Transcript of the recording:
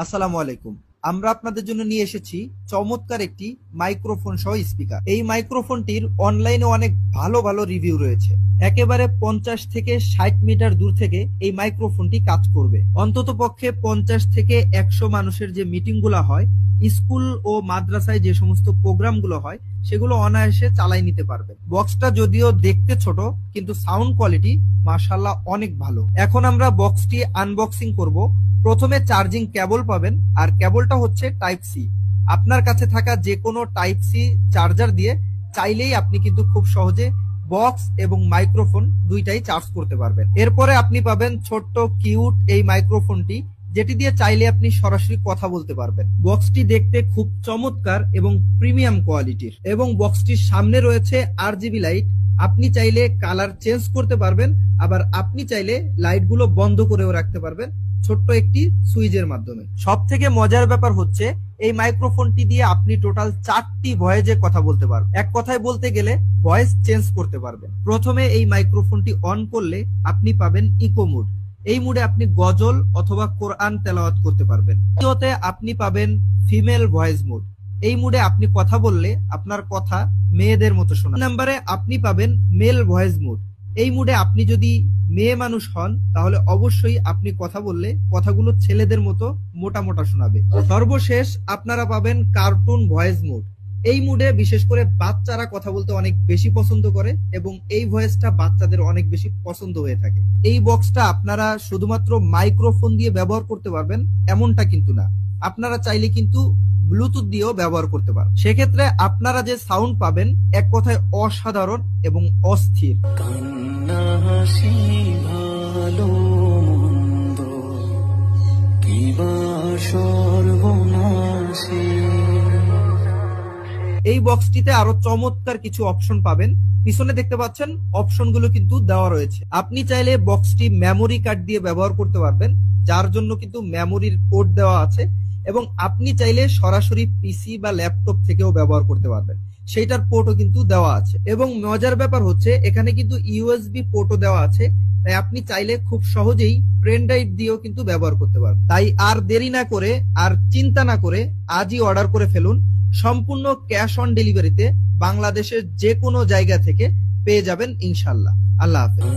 আসসালামু আলাইকুম। আমরা আপনাদের জন্য নিয়ে এসেছি চমৎকার একটি মাইক্রোফোন সহ স্পিকার। এই মাইক্রোফোনটির অনলাইনে অনেক ভালো ভালো রিভিউ রয়েছে। একেবারে 50 থেকে 60 মিটার দূর থেকে এই মাইক্রোফোনটি কাজ করবে। অন্তত পক্ষে 50 থেকে 100 মানুষের যে মিটিং গুলো হয়, স্কুল ও মাদ্রাসায় যে সমস্ত প্রোগ্রাম গুলো হয়, সেগুলো অনায়াসে চালাই নিতে পারবে। বক্সটা যদিও দেখতে ছোট, কিন্তু সাউন্ড কোয়ালিটি মাশাআল্লাহ অনেক ভালো। এখন আমরা বক্সটি আনবক্সিং করব। প্রথমে চার্জিং কেবল পাবেন, আর কেবলটা হচ্ছে টাইপ সি। আপনার কাছে থাকা যে কোনো টাইপ সি চার্জার দিয়ে চাইলেই আপনি কিন্তু খুব সহজে বক্স এবং মাইক্রোফোন দুইটাই চার্জ করতে পারবেন। এরপরে আপনি পাবেন ছোট্ট কিউট এই মাইক্রোফোনটি, যেটি দিয়ে চাইলে আপনি সরাসরি কথা বলতে পারবেন। বক্সটি দেখতে খুব চমৎকার এবং প্রিমিয়াম কোয়ালিটির, এবং বক্সটির সামনে রয়েছে আরজিবি লাইট। আপনি চাইলে কালার চেঞ্জ করতে পারবেন, আবার আপনি চাইলে লাইটগুলো বন্ধ করেও রাখতে পারবেন ছোট্ট একটি সুইচের মাধ্যমে। সব থেকে মজার ব্যাপার হচ্ছে এই মাইক্রোফোনটি দিয়ে আপনি টোটাল 4টি ভয়েসে কথা বলতে পারবেন। এক কথায় বলতে গেলে ভয়েস চেঞ্জ করতে পারবেন। প্রথমে এই মাইক্রোফোনটি অন করলে আপনি পাবেন ইকো মুড। এই মুডে আপনি গজল অথবা কোরআন তেলাওয়াত করতে পারবেন। দ্বিতীয়তে আপনি পাবেন ফিমেল ভয়েস মুড। এই মুডে আপনি কথা বললে আপনার কথা মেয়েদের মতো শোনা। নাম্বারে আপনি পাবেন মেল ভয়েস মুড। এই মুডে আপনি যদি মেয়ে মানুষ হন, তাহলে অবশ্যই আপনি কথা বললে কথাগুলো ছেলেদের মতো মোটা মোটা শোনাবে। সর্বশেষ আপনারা পাবেন কার্টুন ভয়েস মুড। এই মুডে বিশেষ করে বাচ্চারা কথা বলতে অনেক বেশি পছন্দ করে, এবং এই ভয়েসটা বাচ্চাদের অনেক বেশি পছন্দ হয়ে থাকে। এই বক্সটা আপনারা শুধুমাত্র মাইক্রোফোন দিয়ে ব্যবহার করতে পারবেন এমনটা কিন্তু না, আপনারা চাইলে কিন্তু ব্লুটুথ দিয়েও ব্যবহার করতে পারেন। সেক্ষেত্রে আপনারা যে সাউন্ড পাবেন এক কথায় অসাধারণ এবং অস্থির। এই বক্সটিতে আরো চমৎকার কিছু অপশন পাবেন। পিছনে দেখতে পাচ্ছেন অপশনগুলো কিন্তু দেওয়া রয়েছে। আপনি চাইলে বক্সটি মেমোরি কার্ড দিয়ে ব্যবহার করতে পারবেন, যার জন্য কিন্তু মেমোরির পোর্ট দেওয়া আছে, এবং আপনি চাইলে সরাসরি পিসি বা ল্যাপটপ থেকেও ব্যবহার করতে পারবেন, সেইটার পোর্টও কিন্তু দেওয়া আছে। এবং মজার ব্যাপার হচ্ছে এখানে কিন্তু ইউএসবি পোর্টও দেওয়া আছে, তাই আপনি চাইলে খুব সহজেই পেন ড্রাইভ দিয়েও কিন্তু ব্যবহার করতে পারবেন। তাই আর দেরি না করে, আর চিন্তা না করে আজই অর্ডার করে ফেলুন। সম্পূর্ণ ক্যাশ অন ডেলিভারিতে বাংলাদেশের যে কোনো জায়গা থেকে পেয়ে যাবেন ইনশাল্লাহ। আল্লাহ হাফেজ।